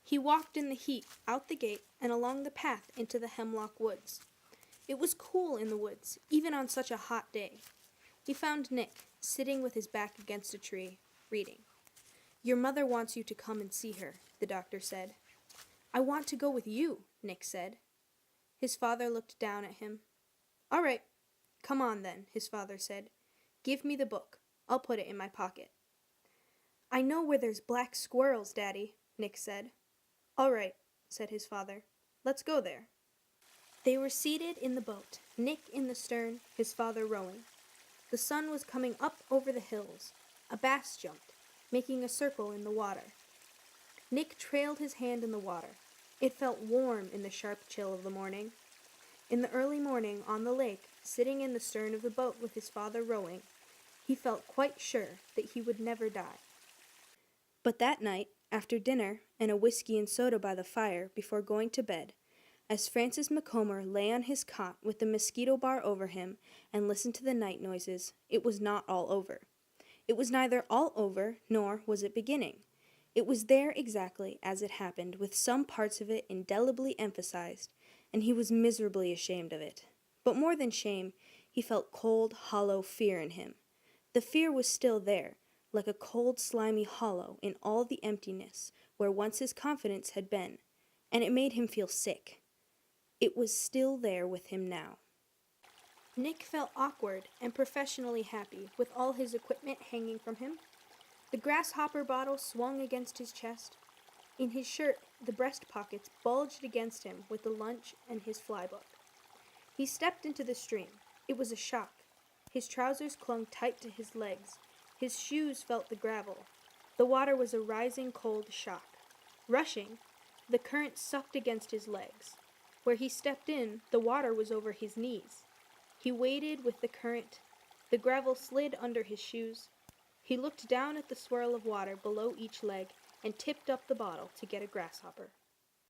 He walked in the heat, out the gate, and along the path into the hemlock woods. It was cool in the woods, even on such a hot day. He found Nick, sitting with his back against a tree, reading. "Your mother wants you to come and see her," the doctor said. "I want to go with you," Nick said. His father looked down at him. "All right, come on then," his father said. "Give me the book. I'll put it in my pocket." "I know where there's black squirrels, Daddy," Nick said. "All right," said his father. "Let's go there." They were seated in the boat, Nick in the stern, his father rowing. The sun was coming up over the hills. A bass jumped, making a circle in the water. Nick trailed his hand in the water. It felt warm in the sharp chill of the morning. In the early morning, on the lake, sitting in the stern of the boat with his father rowing, he felt quite sure that he would never die. But that night, after dinner and a whiskey and soda by the fire before going to bed, as Francis Macomber lay on his cot with the mosquito bar over him and listened to the night noises, it was not all over. It was neither all over, nor was it beginning. It was there exactly as it happened, with some parts of it indelibly emphasized, and he was miserably ashamed of it. But more than shame, he felt cold, hollow fear in him. The fear was still there, like a cold, slimy hollow in all the emptiness where once his confidence had been, and it made him feel sick. It was still there with him now. Nick felt awkward and professionally happy with all his equipment hanging from him. The grasshopper bottle swung against his chest. In his shirt, the breast pockets bulged against him with the lunch and his flybook. He stepped into the stream. It was a shock. His trousers clung tight to his legs. His shoes felt the gravel. The water was a rising cold shock. Rushing, the current sucked against his legs. Where he stepped in, the water was over his knees. He waded with the current. The gravel slid under his shoes. He looked down at the swirl of water below each leg and tipped up the bottle to get a grasshopper.